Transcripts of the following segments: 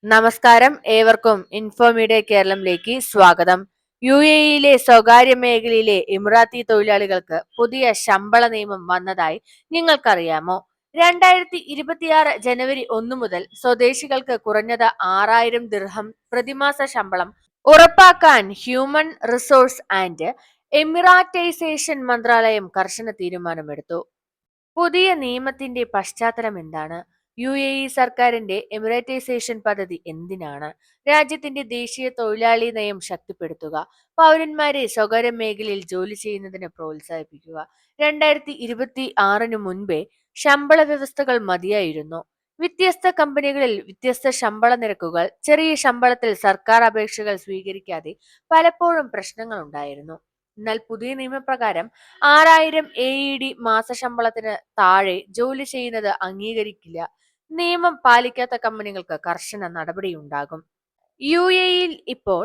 നമസ്കാരം, ഏവർക്കും ഇൻഫോമീഡിയ കേരളത്തിലേക്ക് സ്വാഗതം. യുഎഇയിലെ സ്വകാര്യ മേഖലയിലെ ഇമിറാത്തി തൊഴിലാളികൾക്ക് പുതിയ ശമ്പള നിയമം വന്നതായി നിങ്ങൾക്കറിയാമോ? 2026 ജനുവരി 1 മുതൽ സ്വദേശികൾക്ക് കുറഞ്ഞത് 6000 ദിർഹം പ്രതിമാസ ശമ്പളം ഉറപ്പാക്കാൻ ഹ്യൂമൻ റിസോഴ്സ് ആൻഡ് എമിറാറ്റൈസേഷൻ മന്ത്രാലയം കർശന തീരുമാനമെടുത്തു. പുതിയ നിയമത്തിന്റെ പശ്ചാത്തലം എന്താണ്? യുഎഇ സർക്കാരിന്റെ എമിറേറ്റൈസേഷൻ പദ്ധതി എന്തിനാണ്? രാജ്യത്തിന്റെ ദേശീയ തൊഴിലാളി നയം ശക്തിപ്പെടുത്തുക. പൗരന്മാരെ സ്വകാര്യ മേഖലയിൽ ജോലി ചെയ്യുന്നതിന് പ്രോത്സാഹിപ്പിക്കുക. 2026 മുൻപേ ശമ്പള വ്യവസ്ഥകൾ മതിയായിരുന്നു. വ്യത്യസ്ത കമ്പനികളിൽ വ്യത്യസ്ത ശമ്പള നിരക്കുകൾ, ചെറിയ ശമ്പളത്തിൽ സർക്കാർ അപേക്ഷകൾ സ്വീകരിക്കാതെ പലപ്പോഴും പ്രശ്നങ്ങൾ ഉണ്ടായിരുന്നു. എന്നാൽ പുതിയ നിയമപ്രകാരം 6000 AED മാസശമ്പളത്തിന് താഴെ ജോലി ചെയ്യുന്നത് അംഗീകരിക്കില്ല. നിയമം പാലിക്കാത്ത കമ്പനികൾക്ക് കർശന നടപടിയുണ്ടാകും. യുഎഇയിൽ ഇപ്പോൾ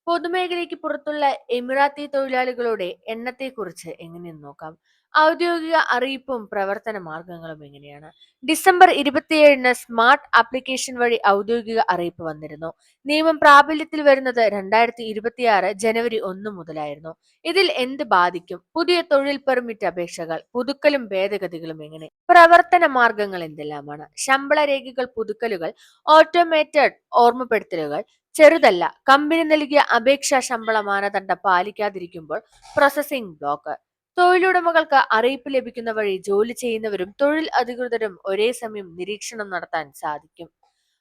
പൊതുമേഖലയ്ക്ക് പുറത്തുള്ള എമിറാത്തി തൊഴിലാളികളുടെ എണ്ണത്തെക്കുറിച്ച് എങ്ങനെയെന്ന് നോക്കാം. ഔദ്യോഗിക അറിയിപ്പും പ്രവർത്തന മാർഗങ്ങളും എങ്ങനെയാണ്? ഡിസംബർ 27 സ്മാർട്ട് ആപ്ലിക്കേഷൻ വഴി ഔദ്യോഗിക അറിയിപ്പ് വന്നിരുന്നു. നിയമം പ്രാബല്യത്തിൽ വരുന്നത് 2026 ജനുവരി 1 മുതലായിരുന്നു. ഇതിൽ എന്ത് ബാധിക്കും? പുതിയ തൊഴിൽ പെർമിറ്റ് അപേക്ഷകൾ, പുതുക്കലും ഭേദഗതികളും എങ്ങനെ? പ്രവർത്തന മാർഗങ്ങൾ എന്തെല്ലാമാണ്? ശമ്പള രേഖകൾ പുതുക്കലുകൾ, ഓട്ടോമേറ്റഡ് ഓർമ്മപ്പെടുത്തലുകൾ. ചെറുതല്ല, കമ്പനി നൽകിയ അപേക്ഷാ ശമ്പള മാനദണ്ഡം പാലിക്കാതിരിക്കുമ്പോൾ പ്രോസസിംഗ് ബ്ലോക്ക്. തൊഴിലുടമകൾക്ക് അറിയിപ്പ് ലഭിക്കുന്ന വഴി ജോലി ചെയ്യുന്നവരും തൊഴിൽ അധികൃതരും ഒരേ സമയം നിരീക്ഷണം നടത്താൻ സാധിക്കും.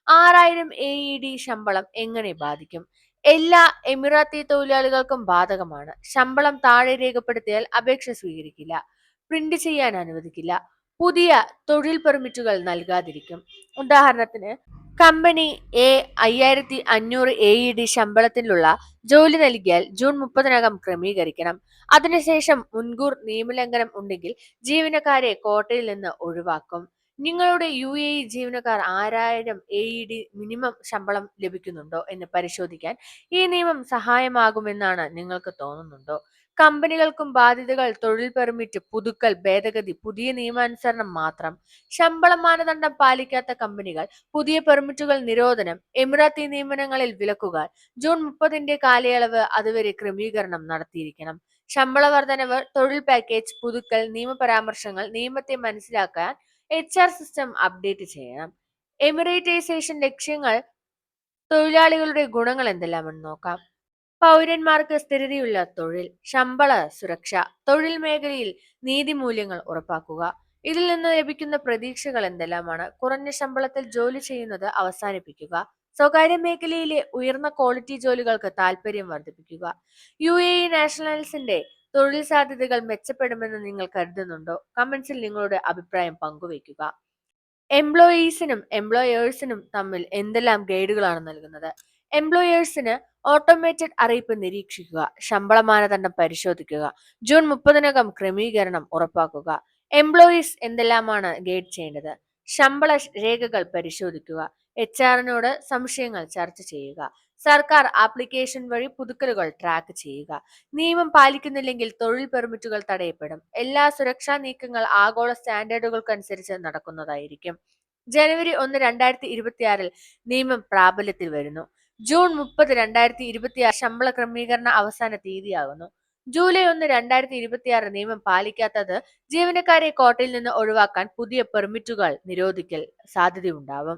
6000 AED ശമ്പളം എങ്ങനെ ബാധിക്കും? എല്ലാ എമിറാത്തി തൊഴിലാളികൾക്കും ബാധകമാണ്. ശമ്പളം താഴെ രേഖപ്പെടുത്തിയാൽ അപേക്ഷ സ്വീകരിക്കില്ല, പ്രിന്റ് ചെയ്യാൻ അനുവദിക്കില്ല, പുതിയ തൊഴിൽ പെർമിറ്റുകൾ നൽകാതിരിക്കും. ഉദാഹരണത്തിന്, കമ്പനി എ 5500 AED ശമ്പളത്തിലുള്ള ജോലി നൽകിയാൽ ജൂൺ 30 ക്രമീകരിക്കണം. അതിനുശേഷം മുൻകൂർ നിയമലംഘനം ഉണ്ടെങ്കിൽ ജീവനക്കാരെ കോട്ടയിൽ നിന്ന് ഒഴിവാക്കും. നിങ്ങളുടെ യുഎഇ ജീവനക്കാർ 6000 AED മിനിമം ശമ്പളം ലഭിക്കുന്നുണ്ടോ എന്ന് പരിശോധിക്കാൻ ഈ നിയമം സഹായമാകുമെന്നാണ് നിങ്ങൾക്ക് തോന്നുന്നുണ്ടോ? കമ്പനികൾക്കും ബാധ്യതകൾ: തൊഴിൽ പെർമിറ്റ് പുതുക്കൽ, ഭേദഗതി, പുതിയ നിയമാനുസരണം മാത്രം. ശമ്പള മാനദണ്ഡം പാലിക്കാത്ത കമ്പനികൾ, പുതിയ പെർമിറ്റുകൾ നിരോധനം, എമിറാത്തി നിയമനങ്ങളിൽ വിലക്കുകൾ. ജൂൺ 30 കാലയളവ് അതുവരെ ക്രമീകരണം നടത്തിയിരിക്കണം. ശമ്പള വർധനവ്, തൊഴിൽ പാക്കേജ് പുതുക്കൽ, നിയമപരാമർശങ്ങൾ. നിയമത്തെ മനസ്സിലാക്കാൻ HR സിസ്റ്റം അപ്ഡേറ്റ് ചെയ്യണം. എമിറേറ്റൈസേഷൻ ലക്ഷ്യങ്ങൾ, തൊഴിലാളികളുടെ ഗുണങ്ങൾ എന്തെല്ലാമെന്ന് നോക്കാം. പൗരന്മാർക്ക് സ്ഥിരതയുള്ള തൊഴിൽ, ശമ്പള സുരക്ഷ, തൊഴിൽ മേഖലയിൽ നീതിമൂല്യങ്ങൾ ഉറപ്പാക്കുക. ഇതിൽ നിന്ന് ലഭിക്കുന്ന പ്രതീക്ഷകൾ എന്തെല്ലാമാണ്? കുറഞ്ഞ ശമ്പളത്തിൽ ജോലി ചെയ്യുന്നത് അവസാനിപ്പിക്കുക. സ്വകാര്യ മേഖലയിലെ ഉയർന്ന ക്വാളിറ്റി ജോലികൾക്ക് താല്പര്യം വർദ്ധിപ്പിക്കുക. യുഎഇ നാഷണൽസിന്റെ തൊഴിൽ സാധ്യതകൾ മെച്ചപ്പെടുമെന്ന് നിങ്ങൾ കരുതുന്നുണ്ടോ? കമന്റ്സിൽ നിങ്ങളുടെ അഭിപ്രായം പങ്കുവയ്ക്കുക. എംപ്ലോയീസിനും എംപ്ലോയേഴ്സിനും തമ്മിൽ എന്തെല്ലാം ഗൈഡുകളാണ് നൽകുന്നത്? എംപ്ലോയേഴ്സിന് ഓട്ടോമേറ്റഡ് അറിയിപ്പ് നിരീക്ഷിക്കുക, ശമ്പള മാനദണ്ഡം പരിശോധിക്കുക, ജൂൺ 30 ക്രമീകരണം ഉറപ്പാക്കുക. എംപ്ലോയീസ് എന്തെല്ലാമാണ് ഗൈഡ് ചെയ്യേണ്ടത്? ശമ്പള രേഖകൾ പരിശോധിക്കുക, HR സംശയങ്ങൾ ചർച്ച ചെയ്യുക, സർക്കാർ ആപ്ലിക്കേഷൻ വഴി പുതുക്കലുകൾ ട്രാക്ക് ചെയ്യുക. നിയമം പാലിക്കുന്നില്ലെങ്കിൽ തൊഴിൽ പെർമിറ്റുകൾ തടയപ്പെടും. എല്ലാ സുരക്ഷാ നീക്കങ്ങൾ ആഗോള സ്റ്റാൻഡേർഡുകൾക്കനുസരിച്ച് നടക്കുന്നതായിരിക്കും. ജനുവരി 1, 2026 നിയമം പ്രാബല്യത്തിൽ വരുന്നു. ജൂൺ 30, 2026 ശമ്പള ക്രമീകരണ അവസാന തീയതിയാകുന്നു. ജൂലൈ 1, 2026 നിയമം പാലിക്കാത്തത് ജീവനക്കാരെ കോട്ടയിൽ നിന്ന് ഒഴിവാക്കാൻ പുതിയ പെർമിറ്റുകൾ നിരോധിക്കൽ സാധ്യതയുണ്ടാവും.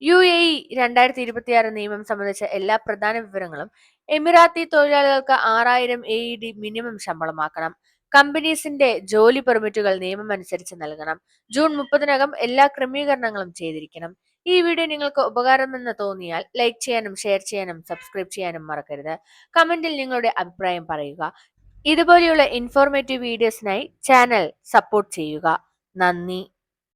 യുഎഇ 2026 നിയമം സംബന്ധിച്ച എല്ലാ പ്രധാന വിവരങ്ങളും: എമിറാത്തി തൊഴിലാളികൾക്ക് 6000 AED മിനിമം ശമ്പളമാക്കണം. കമ്പനീസിന്റെ ജോലി പെർമിറ്റുകൾ നിയമം അനുസരിച്ച് നൽകണം. ജൂൺ 30 എല്ലാ ക്രമീകരണങ്ങളും ചെയ്തിരിക്കണം. ഈ വീഡിയോ നിങ്ങൾക്ക് ഉപകാരമെന്ന് തോന്നിയാൽ ലൈക്ക് ചെയ്യാനും ഷെയർ ചെയ്യാനും സബ്സ്ക്രൈബ് ചെയ്യാനും മറക്കരുത്. കമന്റിൽ നിങ്ങളുടെ അഭിപ്രായം പറയുക. ഇതുപോലെയുള്ള ഇൻഫോർമേറ്റീവ് വീഡിയോസിനായി ചാനൽ സപ്പോർട്ട് ചെയ്യുക. നന്ദി.